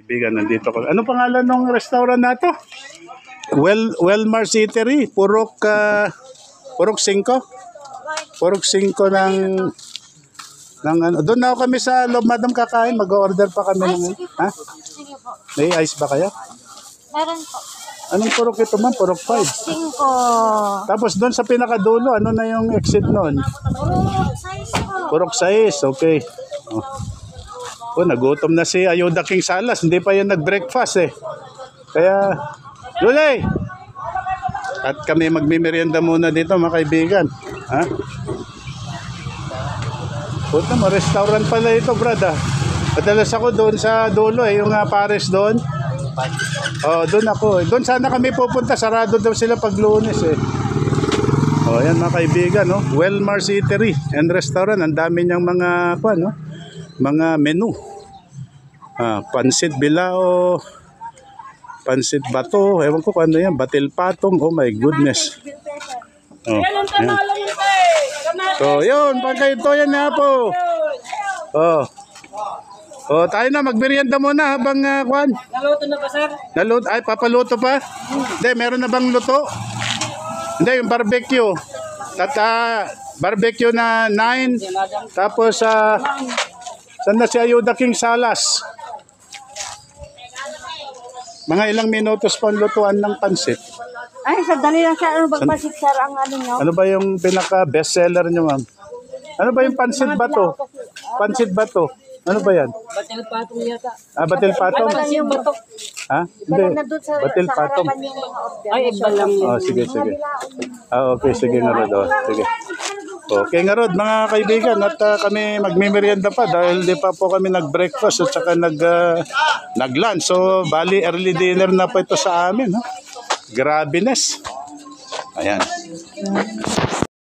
Kaibigan, nandito ko. Ano pangalan ng restaurant na to? Wellmar Eatery. Purok 5. Purok 5 ng ano. Doon na ako kami sa loob, madam, kakain. Mag-order pa kami. Ha? Sige po. May ice ba kaya? Meron po. Anong purok ito, ma'am? Purok 5. 5. Tapos doon sa pinakadulo, ano na yung exit noon? Purok 6 po. Purok 6, okay. Nagutom na si Ayuda King Salas. Hindi pa yan nag-breakfast eh. Kaya, Lulay! At kami magmimerienda muna dito, mga kaibigan. Ha? Puta mo, restaurant pala ito, brad. Madalas ako doon sa dulo eh, yung pares doon. Doon ako. Doon sana kami pupunta. Sarado daw sila pag Lunes eh. Yan mga kaibigan, no? Wellmar Eatery and Restaurant. Ang dami niyang mga mga menu. Pansit Bilao, pansit bato, ewan ko kung ano yan, batil patong. Oh my goodness. Yan. So yun, pagka ito yan na po. Tayo na, magmerienda muna habang kwan. Naluto na ba, sir? Naluto, ay papaluto pa? Hindi, meron na bang luto? Hindi, yung barbecue. Barbecue na 9. Tapos saan na si Ayuda King Salas? Mga ilang minutos pa ang lutuan ng pansit. Ay, sandali lang siya. Ano bang pansit, sir, ang ano nyo? Ano ba yung pinaka best seller nyo, ma'am? Ano ba yung pansit bato? Pansit bato. Ano ba yan? Batil patong yata. Batil patong? Pansit batok. Ha? Hindi. Batil patong. Ay, iba lang yun. Sige. Okay, sige nga Rod. Sige. Okay nga Rod, mga kaibigan, at kami magmimerienda pa dahil di pa po kami nag-breakfast at saka nag-lunch. So, bali, early dinner na po ito sa amin. Grabeness. Ayan.